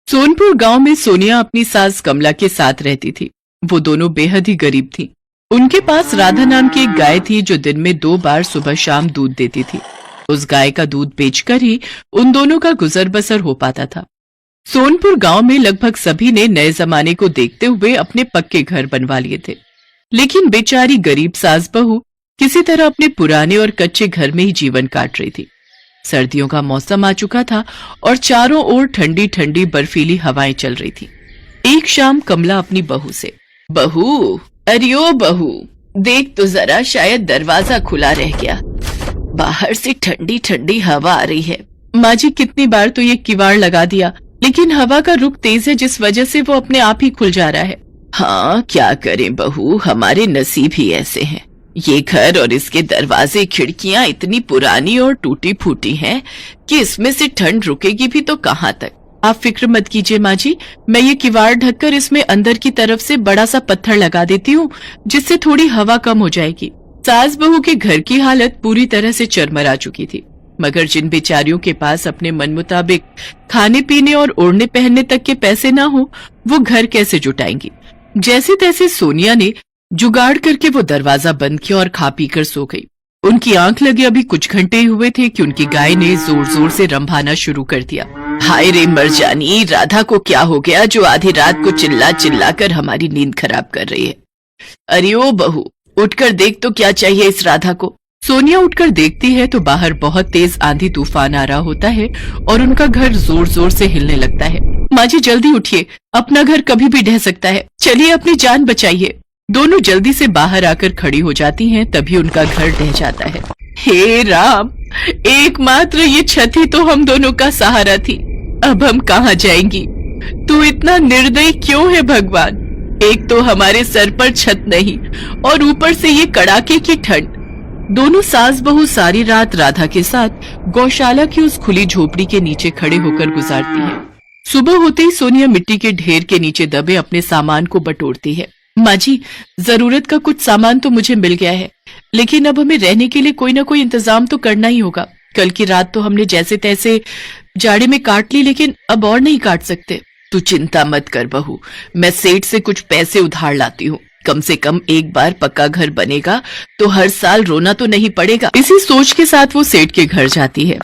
सोनपुर गांव में सोनिया अपनी सास कमला के साथ रहती थी। वो दोनों बेहद ही गरीब थीं। उनके पास राधा नाम की एक गाय थी जो दिन में 2 बार सुबह शाम दूध देती थी। उस गाय का दूध बेचकर ही उन दोनों का गुजर बसर हो पाता था। सोनपुर गांव में लगभग सभी ने नए जमाने को देखते हुए अपने पक्के घर बनवा लिए थे, लेकिन बेचारी गरीब सास बहू किसी तरह अपने पुराने और कच्चे घर में ही जीवन काट रही थी। सर्दियों का मौसम आ चुका था और चारों ओर ठंडी ठंडी बर्फीली हवाएं चल रही थी। एक शाम कमला अपनी बहू से, बहू, अरे ओ बहू, देख तो जरा, शायद दरवाजा खुला रह गया। बाहर से ठंडी ठंडी हवा आ रही है। माँ जी, कितनी बार तो ये किवाड़ लगा दिया, लेकिन हवा का रुख तेज है जिस वजह से वो अपने आप ही खुल जा रहा है। हाँ, क्या करें बहू, हमारे नसीब ही ऐसे हैं। ये घर और इसके दरवाजे खिड़कियां इतनी पुरानी और टूटी फूटी हैं कि इसमें से ठंड रुकेगी भी तो कहाँ तक। आप फिक्र मत कीजिए माँ जी, मैं ये किवाड़ ढककर इसमें अंदर की तरफ से बड़ा सा पत्थर लगा देती हूँ, जिससे थोड़ी हवा कम हो जाएगी। सास बहू के घर की हालत पूरी तरह से चरमरा चुकी थी, मगर जिन बेचारियों के पास अपने मन मुताबिक खाने पीने और ओढ़ने पहनने तक के पैसे ना हो, वो घर कैसे जुटाएंगी। जैसे तैसे सोनिया ने जुगाड़ करके वो दरवाजा बंद किया और खा पी कर सो गई। उनकी आंख लगे अभी कुछ घंटे हुए थे कि उनकी गाय ने जोर जोर से रंभाना शुरू कर दिया। हाय रे मरजानी, राधा को क्या हो गया जो आधी रात को चिल्ला चिल्ला कर हमारी नींद खराब कर रही है। अरे ओ बहू, उठकर देख तो क्या चाहिए इस राधा को। सोनिया उठकर देखती है तो बाहर बहुत तेज आंधी तूफान आ रहा होता है और उनका घर जोर जोर से हिलने लगता है। माँ जी जल्दी उठिए, अपना घर कभी भी ढह सकता है, चलिए अपनी जान बचाइए। दोनों जल्दी से बाहर आकर खड़ी हो जाती हैं, तभी उनका घर ढह जाता है। हे राम, एकमात्र ये छत ही तो हम दोनों का सहारा थी, अब हम कहाँ जाएंगी। तू इतना निर्दयी क्यों है भगवान। एक तो हमारे सर पर छत नहीं और ऊपर से ये कड़ाके की ठंड। दोनों सास बहू सारी रात राधा के साथ गौशाला की उस खुली झोपड़ी के नीचे खड़े होकर गुजारती है। सुबह होते ही सोनिया मिट्टी के ढेर के नीचे दबे अपने सामान को बटोरती है। माँ जी, जरूरत का कुछ सामान तो मुझे मिल गया है, लेकिन अब हमें रहने के लिए कोई ना कोई इंतजाम तो करना ही होगा। कल की रात तो हमने जैसे तैसे जाड़े में काट ली, लेकिन अब और नहीं काट सकते। तू चिंता मत कर बहू, मैं सेठ से कुछ पैसे उधार लाती हूँ। कम से कम एक बार पक्का घर बनेगा तो हर साल रोना तो नहीं पड़ेगा। इसी सोच के साथ वो सेठ के घर जाती है।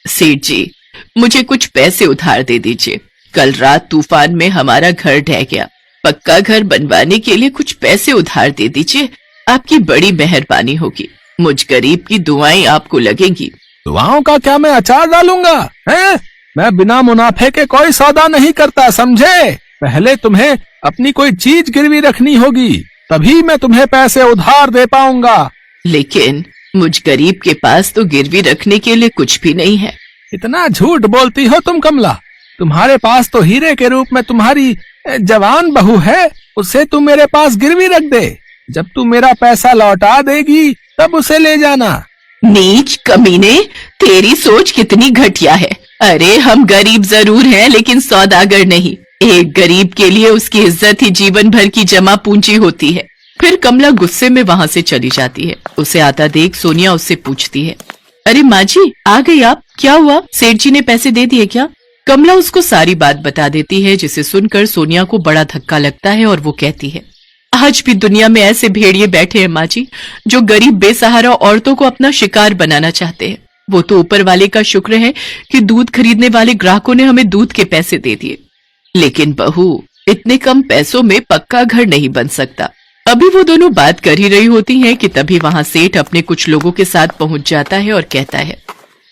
सेठ जी, मुझे कुछ पैसे उधार दे दीजिए। कल रात तूफान में हमारा घर ढह गया, पक्का घर बनवाने के लिए कुछ पैसे उधार दे दीजिए, आपकी बड़ी मेहरबानी होगी। मुझ गरीब की दुआएं आपको लगेंगी। दुआओं का क्या मैं अचार डालूंगा है? मैं बिना मुनाफे के कोई सौदा नहीं करता, समझे। पहले तुम्हें अपनी कोई चीज गिरवी रखनी होगी, तभी मैं तुम्हें पैसे उधार दे पाऊंगा। लेकिन मुझ गरीब के पास तो गिरवी रखने के लिए कुछ भी नहीं है। इतना झूठ बोलती हो तुम कमला। तुम्हारे पास तो हीरे के रूप में तुम्हारी जवान बहू है, उसे तुम मेरे पास गिरवी रख दे। जब तू मेरा पैसा लौटा देगी तब उसे ले जाना। नीच कमीने, तेरी सोच कितनी घटिया है। अरे हम गरीब जरूर हैं, लेकिन सौदागर नहीं। एक गरीब के लिए उसकी इज्जत ही जीवन भर की जमा पूंजी होती है। फिर कमला गुस्से में वहाँ से चली जाती है। उसे आता देख सोनिया उससे पूछती है, अरे माँ जी, आ गई आप? क्या हुआ, सेठ जी ने पैसे दे दिए क्या? कमला उसको सारी बात बता देती है, जिसे सुनकर सोनिया को बड़ा धक्का लगता है और वो कहती है, आज भी दुनिया में ऐसे भेड़िए बैठे हैं माँ जी, जो गरीब बेसहारा औरतों को अपना शिकार बनाना चाहते हैं। वो तो ऊपर वाले का शुक्र है कि दूध खरीदने वाले ग्राहकों ने हमें दूध के पैसे दे दिए, लेकिन बहू, इतने कम पैसों में पक्का घर नहीं बन सकता। अभी वो दोनों बात कर ही रही होती हैं कि तभी वहाँ सेठ अपने कुछ लोगों के साथ पहुँच जाता है और कहता है,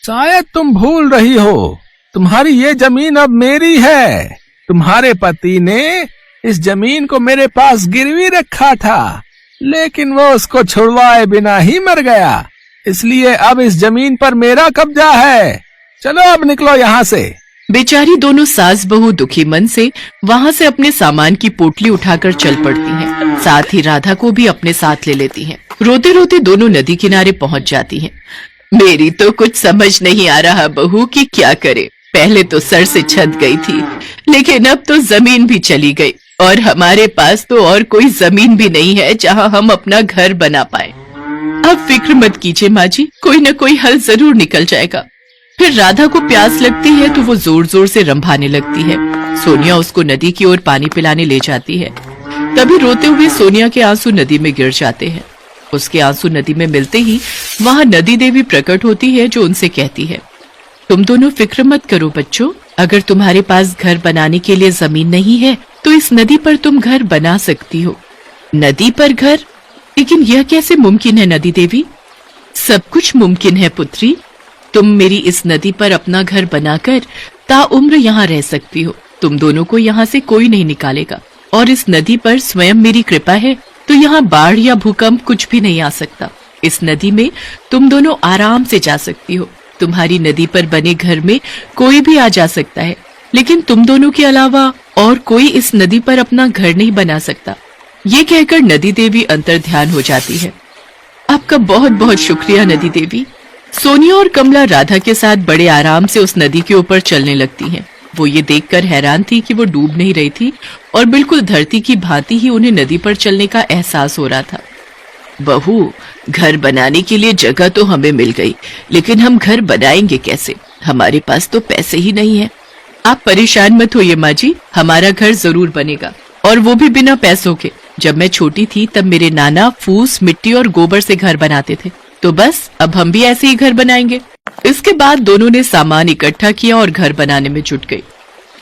शायद तुम भूल रही हो, तुम्हारी ये जमीन अब मेरी है। तुम्हारे पति ने इस जमीन को मेरे पास गिरवी रखा था, लेकिन वो उसको छुड़वाए बिना ही मर गया, इसलिए अब इस जमीन पर मेरा कब्जा है। चलो अब निकलो यहाँ से। बेचारी दोनों सास बहू दुखी मन से वहाँ से अपने सामान की पोटली उठाकर चल पड़ती हैं। साथ ही राधा को भी अपने साथ ले लेती हैं। रोते रोते दोनों नदी किनारे पहुँच जाती हैं। मेरी तो कुछ समझ नहीं आ रहा बहू कि क्या करे। पहले तो सर से छत गई थी, लेकिन अब तो जमीन भी चली गई और हमारे पास तो और कोई जमीन भी नहीं है जहाँ हम अपना घर बना पाए। अब फिक्र मत कीजिए माँ जी, कोई न कोई हल जरूर निकल जाएगा। फिर राधा को प्यास लगती है तो वो जोर जोर से रंभाने लगती है। सोनिया उसको नदी की ओर पानी पिलाने ले जाती है। तभी रोते हुए सोनिया के आंसू नदी में गिर जाते हैं। उसके आंसू नदी में मिलते ही वहां नदी देवी प्रकट होती है, जो उनसे कहती है, तुम दोनों फिक्र मत करो बच्चों, अगर तुम्हारे पास घर बनाने के लिए जमीन नहीं है तो इस नदी पर तुम घर बना सकती हो। नदी पर घर? लेकिन यह कैसे मुमकिन है नदी देवी? सब कुछ मुमकिन है पुत्री। तुम मेरी इस नदी पर अपना घर बनाकर ताउम्र यहाँ रह सकती हो। तुम दोनों को यहाँ से कोई नहीं निकालेगा और इस नदी पर स्वयं मेरी कृपा है तो यहाँ बाढ़ या भूकंप कुछ भी नहीं आ सकता। इस नदी में तुम दोनों आराम से जा सकती हो। तुम्हारी नदी पर बने घर में कोई भी आ जा सकता है, लेकिन तुम दोनों के अलावा और कोई इस नदी पर अपना घर नहीं बना सकता। ये कहकर नदी देवी अंतर ध्यान हो जाती है। आपका बहुत बहुत शुक्रिया नदी देवी। सोनिया और कमला राधा के साथ बड़े आराम से उस नदी के ऊपर चलने लगती हैं। वो ये देखकर हैरान थी कि वो डूब नहीं रही थी और बिल्कुल धरती की भांति ही उन्हें नदी पर चलने का एहसास हो रहा था। बहू, घर बनाने के लिए जगह तो हमें मिल गई, लेकिन हम घर बनाएंगे कैसे? हमारे पास तो पैसे ही नहीं है। आप परेशान मत होइए माँ जी, हमारा घर जरूर बनेगा, और वो भी बिना पैसों के। जब मैं छोटी थी तब मेरे नाना फूस, मिट्टी और गोबर से घर बनाते थे, तो बस अब हम भी ऐसे ही घर बनाएंगे। इसके बाद दोनों ने सामान इकट्ठा किया और घर बनाने में जुट गई।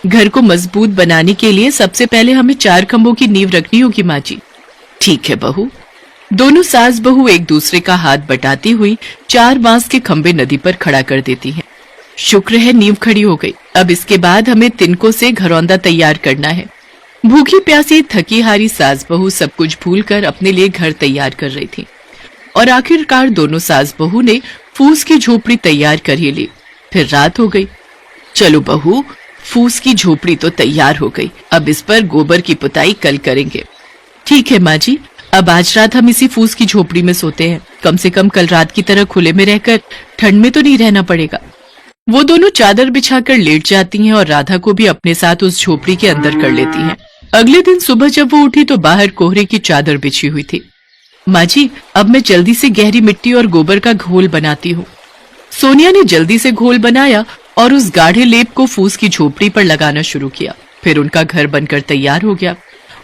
घर को मजबूत बनाने के लिए सबसे पहले हमें 4 खंभों की नींव रखनी होगी माँ जी। ठीक है बहू। दोनों सास बहू एक दूसरे का हाथ बटाती हुई 4 बांस के खंभे नदी पर खड़ा कर देती हैं। शुक्र है नींव खड़ी हो गई। अब इसके बाद हमें तिनकों से घरौंदा तैयार करना है। भूखी प्यासी थकी हारी सास बहू सब कुछ भूलकर अपने लिए घर तैयार कर रही थी, और आखिरकार दोनों सास बहू ने फूस की झोपड़ी तैयार कर ही ली। फिर रात हो गई। चलो बहू, फूस की झोपड़ी तो तैयार हो गई, अब इस पर गोबर की पुताई कल करेंगे। ठीक है माँ जी, अब आज रात हम इसी फूस की झोपड़ी में सोते हैं। कम से कम कल रात की तरह खुले में रहकर ठंड में तो नहीं रहना पड़ेगा। वो दोनों चादर बिछाकर लेट जाती हैं और राधा को भी अपने साथ उस झोपड़ी के अंदर कर लेती हैं। अगले दिन सुबह जब वो उठी तो बाहर कोहरे की चादर बिछी हुई थी। माँ जी, अब मैं जल्दी से गहरी मिट्टी और गोबर का घोल बनाती हूँ। सोनिया ने जल्दी से घोल बनाया और उस गाढ़े लेप को फूस की झोपड़ी पर लगाना शुरू किया। फिर उनका घर बनकर तैयार हो गया।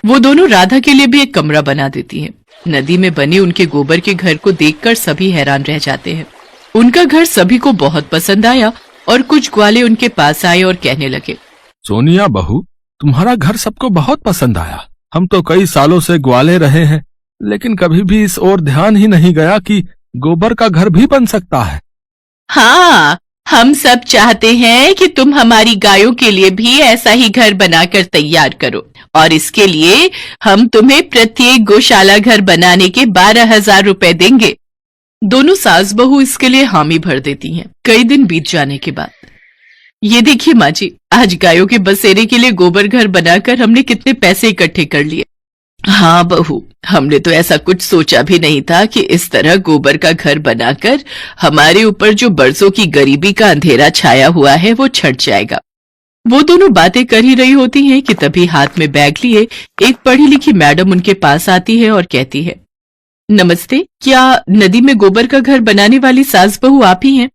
वो दोनों राधा के लिए भी एक कमरा बना देती हैं। नदी में बने उनके गोबर के घर को देखकर सभी हैरान रह जाते हैं। उनका घर सभी को बहुत पसंद आया और कुछ ग्वाले उनके पास आए और कहने लगे, सोनिया बहू, तुम्हारा घर सबको बहुत पसंद आया। हम तो कई सालों से ग्वाले रहे हैं, लेकिन कभी भी इस ओर ध्यान ही नहीं गया कि गोबर का घर भी बन सकता है। हाँ, हम सब चाहते हैं कि तुम हमारी गायों के लिए भी ऐसा ही घर बनाकर तैयार करो, और इसके लिए हम तुम्हें प्रत्येक गौशाला घर बनाने के 12,000 रुपए देंगे। दोनों सास बहू इसके लिए हामी भर देती हैं। कई दिन बीत जाने के बाद, ये देखिए माँ जी, आज गायों के बसेरे के लिए गोबर घर बनाकर हमने कितने पैसे इकट्ठे कर लिए। हाँ बहू, हमने तो ऐसा कुछ सोचा भी नहीं था कि इस तरह गोबर का घर बनाकर हमारे ऊपर जो बरसों की गरीबी का अंधेरा छाया हुआ है वो छट जाएगा। वो दोनों बातें कर ही रही होती हैं कि तभी हाथ में बैग लिए एक पढ़ी लिखी मैडम उनके पास आती है और कहती है, नमस्ते, क्या नदी में गोबर का घर बनाने वाली सास बहू आप ही हैं?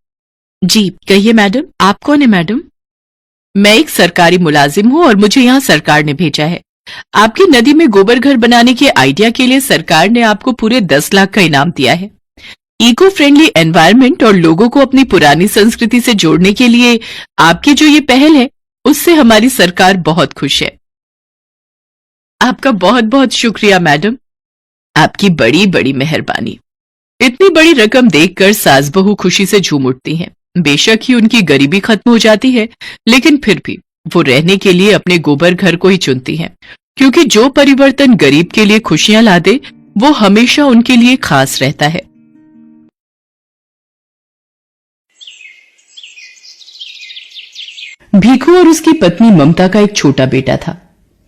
जी कहिए मैडम, आप कौन है मैडम? मैं एक सरकारी मुलाजिम हूँ और मुझे यहाँ सरकार ने भेजा है। आपकी नदी में गोबर घर बनाने के आइडिया के लिए सरकार ने आपको पूरे 10 लाख का इनाम दिया है। इको फ्रेंडली एनवायरनमेंट और लोगों को अपनी पुरानी संस्कृति से जोड़ने के लिए आपकी जो ये पहल है, उससे हमारी सरकार बहुत खुश है। आपका बहुत बहुत शुक्रिया मैडम, आपकी बड़ी बड़ी मेहरबानी। इतनी बड़ी रकम देखकर सास बहू खुशी से झूम उठती हैं। बेशक ही उनकी गरीबी खत्म हो जाती है, लेकिन फिर भी वो रहने के लिए अपने गोबर घर को ही चुनती हैं, क्योंकि जो परिवर्तन गरीब के लिए खुशियां ला दे वो हमेशा उनके लिए खास रहता है। भीखू और उसकी पत्नी ममता का एक छोटा बेटा था।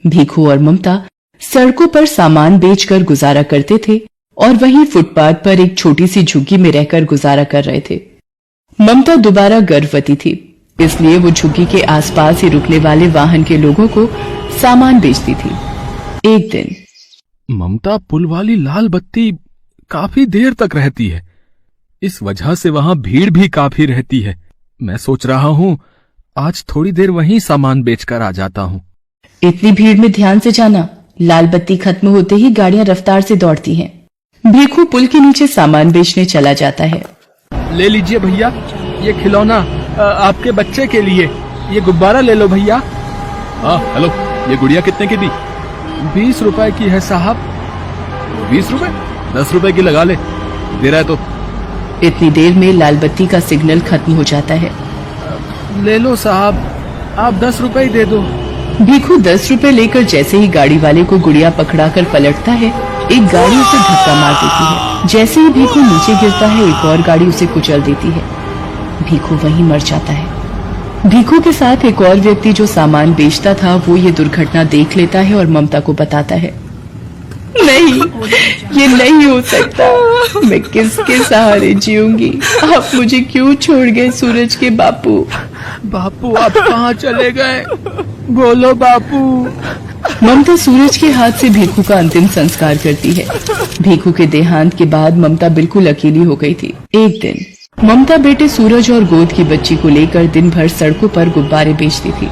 भीखू और ममता सड़कों पर सामान बेचकर गुजारा करते थे और वहीं फुटपाथ पर एक छोटी सी झुग्गी में रहकर गुजारा कर रहे थे। ममता दोबारा गर्भवती थी, इसलिए वो झुग्गी के आसपास ही रुकने वाले वाहन के लोगों को सामान बेचती थी। एक दिन ममता पुल वाली लाल बत्ती काफी देर तक रहती है, इस वजह से वहां भीड़ भी काफी रहती है। मैं सोच रहा हूँ आज थोड़ी देर वहीं सामान बेचकर आ जाता हूँ। इतनी भीड़ में ध्यान से जाना, लाल बत्ती खत्म होते ही गाड़ियां रफ्तार से दौड़ती हैं। भीखू पुल के नीचे सामान बेचने चला जाता है। ले लीजिए भैया, ये खिलौना आपके बच्चे के लिए। ये गुब्बारा ले लो भैया। हाँ हेलो, ये गुड़िया कितने की दी? 20 रुपए की है साहब। 20 रुपए? 10 रुपए की लगा ले, दे रहा है तो। इतनी देर में लाल बत्ती का सिग्नल खत्म हो जाता है। ले लो साहब, आप 10 रुपए ही दे दो। भीखू 10 रुपए लेकर जैसे ही गाड़ी वाले को गुड़िया पकड़ाकर पलटता है, एक गाड़ी उसे धक्का मार देती है। जैसे ही भीखू नीचे गिरता है, एक और गाड़ी उसे कुचल देती है। भीखू वहीं मर जाता है। भीखू के साथ एक और व्यक्ति जो सामान बेचता था, वो ये दुर्घटना देख लेता है और ममता को बताता है। नहीं, ये नहीं हो सकता। मैं किसके सहारे जीऊंगी? आप मुझे क्यों छोड़ गए सूरज के बापू? बापू आप कहाँ चले गए? बोलो बापू। ममता सूरज के हाथ से भीखू का अंतिम संस्कार करती है। भीखू के देहांत के बाद ममता बिल्कुल अकेली हो गई थी। एक दिन ममता बेटे सूरज और गोद की बच्ची को लेकर दिन भर सड़कों पर गुब्बारे बेचती थी।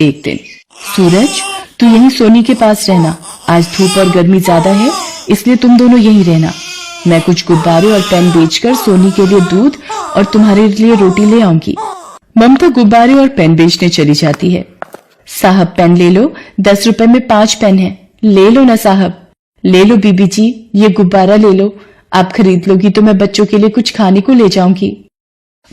एक दिन, सूरज तू यहीं सोनी के पास रहना, आज धूप और गर्मी ज्यादा है, इसलिए तुम दोनों यहीं रहना। मैं कुछ गुब्बारे और पेन बेचकर सोनी के लिए दूध और तुम्हारे लिए रोटी ले आऊंगी। ममता गुब्बारे और पेन बेचने चली जाती है। साहब पेन ले लो, 10 रुपए में 5 पेन है, ले लो ना साहब। ले लो बीबी जी, ये गुब्बारा ले लो, आप खरीद लोगी तो मैं बच्चों के लिए कुछ खाने को ले जाऊंगी।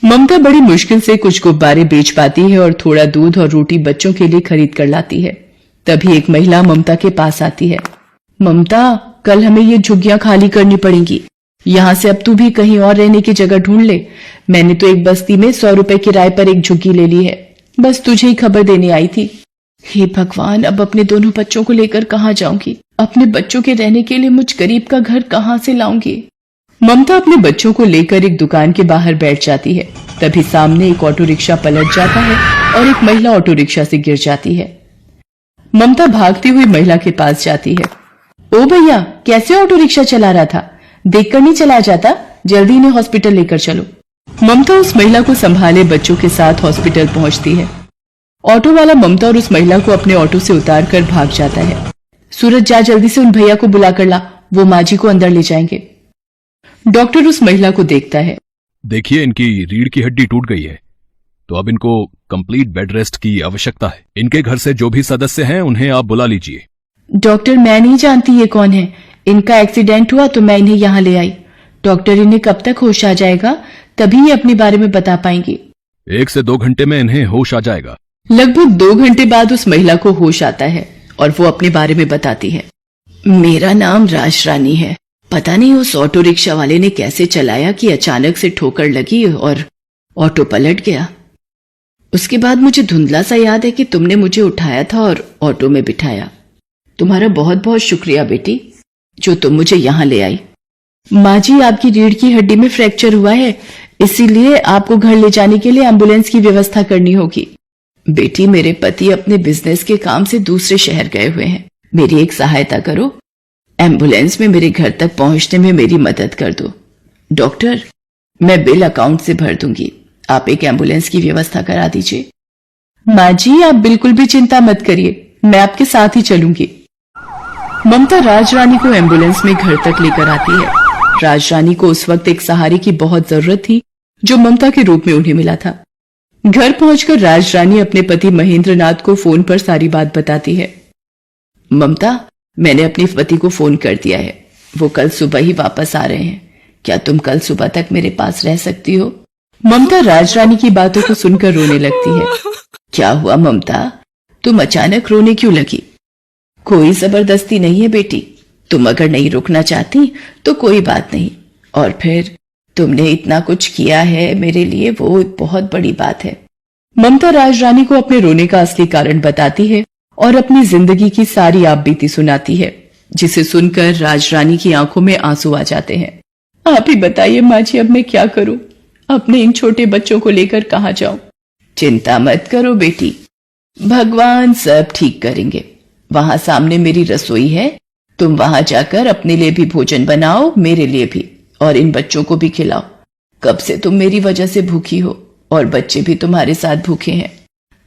ममता बड़ी मुश्किल से कुछ गुब्बारे बेच पाती है और थोड़ा दूध और रोटी बच्चों के लिए खरीद कर लाती है। तभी एक महिला ममता के पास आती है। ममता, कल हमें ये झुग्गियां खाली करनी पड़ेंगी। यहाँ से अब तू भी कहीं और रहने की जगह ढूंढ ले। मैंने तो एक बस्ती में 100 रुपए किराए पर एक झुग्गी ले ली है, बस तुझे ही खबर देने आई थी। हे भगवान, अब अपने दोनों बच्चों को लेकर कहाँ जाऊंगी? अपने बच्चों के रहने के लिए मुझ गरीब का घर कहाँ से लाऊंगी? ममता अपने बच्चों को लेकर एक दुकान के बाहर बैठ जाती है। तभी सामने एक ऑटो रिक्शा पलट जाता है और एक महिला ऑटो रिक्शा से गिर जाती है। ममता भागती हुई महिला के पास जाती है। ओ भैया, कैसे ऑटो रिक्शा चला रहा था? देखकर नहीं चला जाता? जल्दी इन्हें हॉस्पिटल लेकर चलो। ममता उस महिला को संभाले बच्चों के साथ हॉस्पिटल पहुंचती है। ऑटो वाला ममता और उस महिला को अपने ऑटो से उतार कर भाग जाता है। सूरज, जा जल्दी से उन भैया को बुला कर ला, वो माँ जी को अंदर ले जाएंगे। डॉक्टर उस महिला को देखता है। देखिए, इनकी रीढ़ की हड्डी टूट गई है, तो अब इनको कंप्लीट बेड रेस्ट की आवश्यकता है। इनके घर से जो भी सदस्य हैं उन्हें आप बुला लीजिए। डॉक्टर, मैं नहीं जानती ये कौन है। इनका एक्सीडेंट हुआ तो मैं इन्हें यहाँ ले आई। डॉक्टर, इन्हें कब तक होश आ जाएगा? तभी ये अपने बारे में बता पाएंगे। 1 से 2 घंटे में इन्हें होश आ जाएगा। लगभग 2 घंटे बाद उस महिला को होश आता है और वो अपने बारे में बताती है। मेरा नाम राज रानी है। पता नहीं उस ऑटो रिक्शा वाले ने कैसे चलाया कि अचानक से ठोकर लगी और ऑटो पलट गया। उसके बाद मुझे धुंधला सा याद है कि तुमने मुझे उठाया था और ऑटो में बिठाया। तुम्हारा बहुत बहुत शुक्रिया बेटी, जो तुम मुझे यहाँ ले आई। माँ जी, आपकी रीढ़ की हड्डी में फ्रैक्चर हुआ है, इसीलिए आपको घर ले जाने के लिए एम्बुलेंस की व्यवस्था करनी होगी। बेटी, मेरे पति अपने बिजनेस के काम से दूसरे शहर गए हुए हैं। मेरी एक सहायता करो, एम्बुलेंस में मेरे घर तक पहुंचने में मेरी मदद कर दो। डॉक्टर, मैं बिल अकाउंट से भर दूंगी, आप एक एम्बुलेंस की व्यवस्था करा दीजिए। माँ जी, आप बिल्कुल भी चिंता मत करिए, मैं आपके साथ ही चलूंगी। ममता राज रानी को एम्बुलेंस में घर तक लेकर आती है। राज रानी को उस वक्त एक सहारे की बहुत जरूरत थी, जो ममता के रूप में उन्हें मिला था। घर पहुंचकर राज रानी अपने पति महेंद्र नाथ को फोन पर सारी बात बताती है। ममता, मैंने अपने पति को फोन कर दिया है, वो कल सुबह ही वापस आ रहे हैं। क्या तुम कल सुबह तक मेरे पास रह सकती हो? ममता राज रानी की बातों को सुनकर रोने लगती है। क्या हुआ ममता, तुम अचानक रोने क्यों लगी? कोई जबरदस्ती नहीं है बेटी, तुम अगर नहीं रुकना चाहती तो कोई बात नहीं। और फिर तुमने इतना कुछ किया है मेरे लिए, वो एक बहुत बड़ी बात है। ममता राज रानी को अपने रोने का असली कारण बताती है और अपनी जिंदगी की सारी आपबीती सुनाती है, जिसे सुनकर राज रानी की आंखों में आंसू आ जाते हैं। आप ही बताइए माँ जी, अब मैं क्या करूं? अपने इन छोटे बच्चों को लेकर कहाँ जाऊं? चिंता मत करो बेटी, भगवान सब ठीक करेंगे। वहां सामने मेरी रसोई है, तुम वहां जाकर अपने लिए भी भोजन बनाओ, मेरे लिए भी, और इन बच्चों को भी खिलाओ। कब से तुम मेरी वजह से भूखी हो और बच्चे भी तुम्हारे साथ भूखे हैं।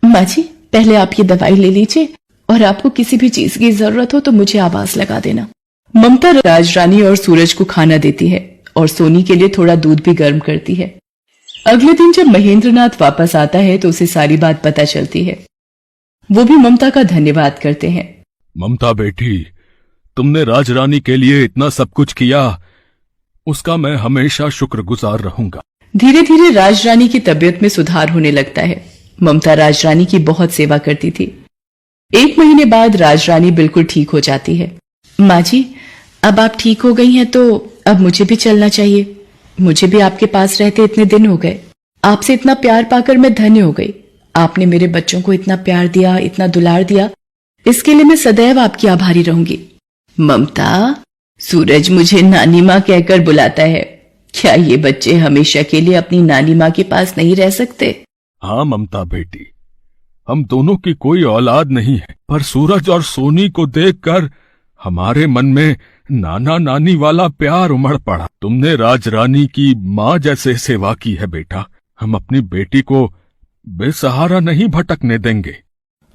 माँ जी, पहले आप ये दवाई ले लीजिए और आपको किसी भी चीज की जरूरत हो तो मुझे आवाज लगा देना। ममता राजरानी और सूरज को खाना देती है और सोनी के लिए थोड़ा दूध भी गर्म करती है। अगले दिन जब महेंद्रनाथ वापस आता है तो उसे सारी बात पता चलती है। वो भी ममता का धन्यवाद करते हैं। ममता बेटी, तुमने राजरानी के लिए इतना सब कुछ किया, उसका मैं हमेशा शुक्रगुजार रहूंगा। धीरे धीरे राजरानी की तबीयत में सुधार होने लगता है। ममता राजरानी की बहुत सेवा करती थी। 1 महीने बाद राजरानी बिल्कुल ठीक हो जाती है। माँ जी, अब आप ठीक हो गई हैं तो अब मुझे भी चलना चाहिए। मुझे भी आपके पास रहते इतने दिन हो गए। आपसे इतना प्यार पाकर मैं धन्य हो गई। आपने मेरे बच्चों को इतना प्यार दिया, इतना दुलार दिया, इसके लिए मैं सदैव आपकी आभारी रहूंगी। ममता, सूरज मुझे नानी माँ कहकर बुलाता है। क्या ये बच्चे हमेशा के लिए अपनी नानी माँ के पास नहीं रह सकते? हाँ ममता बेटी, हम दोनों की कोई औलाद नहीं है, पर सूरज और सोनी को देखकर हमारे मन में नाना नानी वाला प्यार उमड़ पड़ा। तुमने राजरानी की माँ जैसे सेवा की है बेटा। हम अपनी बेटी को बेसहारा नहीं भटकने देंगे।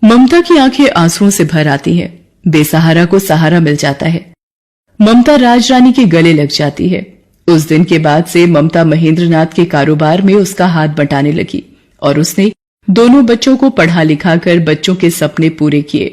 ममता की आंखें आंसुओं से भर आती है। बेसहारा को सहारा मिल जाता है। ममता राजरानी के गले लग जाती है। उस दिन के बाद से ममता महेंद्रनाथ के कारोबार में उसका हाथ बंटाने लगी और उसने दोनों बच्चों को पढ़ा लिखा कर बच्चों के सपने पूरे किए।